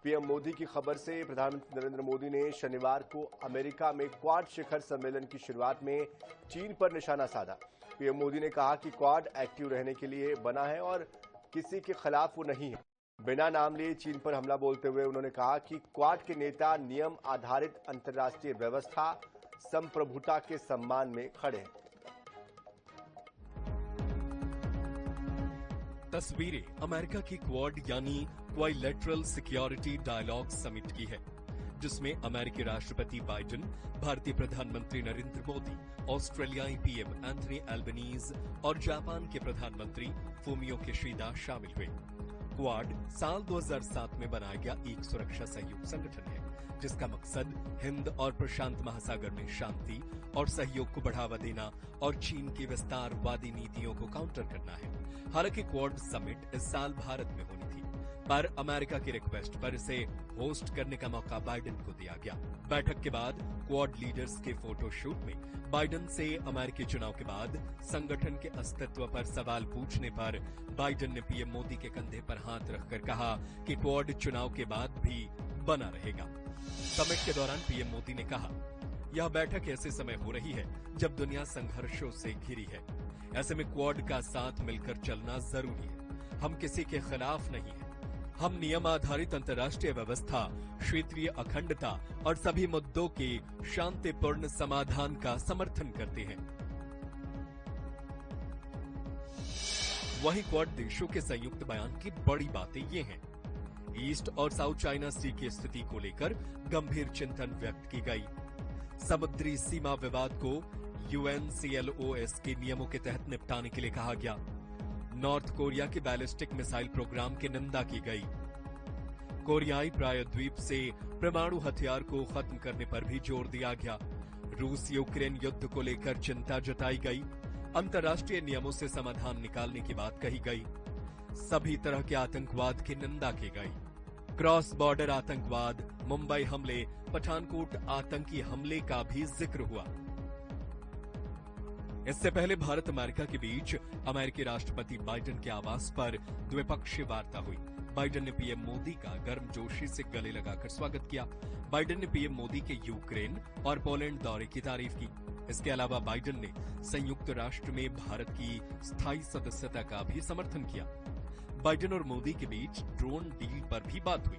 PM Modi की खबर से प्रधानमंत्री नरेंद्र मोदी ने शनिवार को अमेरिका में क्वाड शिखर सम्मेलन की शुरुआत में चीन पर निशाना साधा। पीएम मोदी ने कहा कि क्वाड एक्टिव रहने के लिए बना है और किसी के खिलाफ वो नहीं है। बिना नाम लिए चीन पर हमला बोलते हुए उन्होंने कहा कि क्वाड के नेता नियम आधारित अंतर्राष्ट्रीय व्यवस्था संप्रभुता के सम्मान में खड़े हैं। तस्वीरें अमेरिका की क्वाड यानी क्वाइलेटरल सिक्योरिटी डायलॉग समिट की है, जिसमें अमेरिकी राष्ट्रपति बाइडेन, भारतीय प्रधानमंत्री नरेंद्र मोदी, ऑस्ट्रेलियाई पीएम एंथनी एल्बनीज और जापान के प्रधानमंत्री फूमियो किशिदा शामिल हुए। क्वाड साल 2007 में बनाया गया एक सुरक्षा सहयोग संगठन है, जिसका मकसद हिंद और प्रशांत महासागर में शांति और सहयोग को बढ़ावा देना और चीन की विस्तारवादी नीतियों को काउंटर करना है। हालांकि क्वाड समिट इस साल भारत में होनी थी, पर अमेरिका की रिक्वेस्ट पर इसे होस्ट करने का मौका बाइडेन को दिया गया। बैठक के बाद क्वाड लीडर्स के फोटो शूट में बाइडेन से अमेरिकी चुनाव के बाद संगठन के अस्तित्व पर सवाल पूछने पर बाइडेन ने पीएम मोदी के कंधे पर हाथ रखकर कहा कि क्वाड चुनाव के बाद भी बना रहेगा। समिट के दौरान पीएम मोदी ने कहा, यह बैठक ऐसे समय हो रही है जब दुनिया संघर्षों से घिरी है। ऐसे में क्वाड का साथ मिलकर चलना जरूरी है। हम किसी के खिलाफ नहीं हैं। हम नियम आधारित अंतर्राष्ट्रीय व्यवस्था, क्षेत्रीय अखंडता और सभी मुद्दों के शांतिपूर्ण समाधान का समर्थन करते हैं। वहीं क्वाड देशों के संयुक्त बयान की बड़ी बातें ये हैं। ईस्ट और साउथ चाइना सी की स्थिति को लेकर गंभीर चिंतन व्यक्त की गई। समुद्री सीमा विवाद को UNCLOS के नियमों के तहत निपटाने के लिए कहा गया। नॉर्थ कोरिया की बैलिस्टिक मिसाइल प्रोग्राम की निंदा की गई। कोरियाई प्रायद्वीप से परमाणु हथियार को खत्म करने पर भी जोर दिया गया। रूस यूक्रेन युद्ध को लेकर चिंता जताई गई। अंतर्राष्ट्रीय नियमों से समाधान निकालने की बात कही गई। सभी तरह के आतंकवाद की निंदा की गई। क्रॉस बॉर्डर आतंकवाद, मुंबई हमले, पठानकोट आतंकी हमले का भी जिक्र हुआ। इससे पहले भारत अमेरिका के बीच अमेरिकी राष्ट्रपति बाइडेन के आवास पर द्विपक्षीय वार्ता हुई। बाइडेन ने पीएम मोदी का गर्मजोशी से गले लगाकर स्वागत किया। बाइडेन ने पीएम मोदी के यूक्रेन और पोलैंड दौरे की तारीफ की। इसके अलावा बाइडेन ने संयुक्त राष्ट्र में भारत की स्थायी सदस्यता का भी समर्थन किया। बाइडेन और मोदी के बीच ड्रोन डील पर भी बात हुई।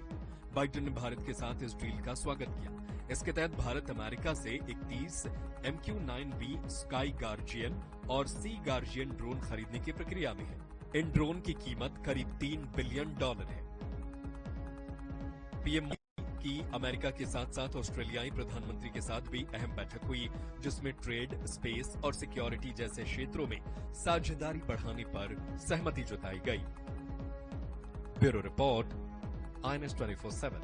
बाइडेन ने भारत के साथ इस डील का स्वागत किया। इसके तहत भारत अमेरिका से 31 MQ-9B स्काई गार्जियन और सी गार्जियन ड्रोन खरीदने की प्रक्रिया में है। इन ड्रोन की कीमत करीब $3 बिलियन है। पीएम की अमेरिका के साथ साथ ऑस्ट्रेलियाई प्रधानमंत्री के साथ भी अहम बैठक हुई, जिसमें ट्रेड, स्पेस और सिक्योरिटी जैसे क्षेत्रों में साझेदारी बढ़ाने पर सहमति जताई गई। Bureau report, INS 24/7।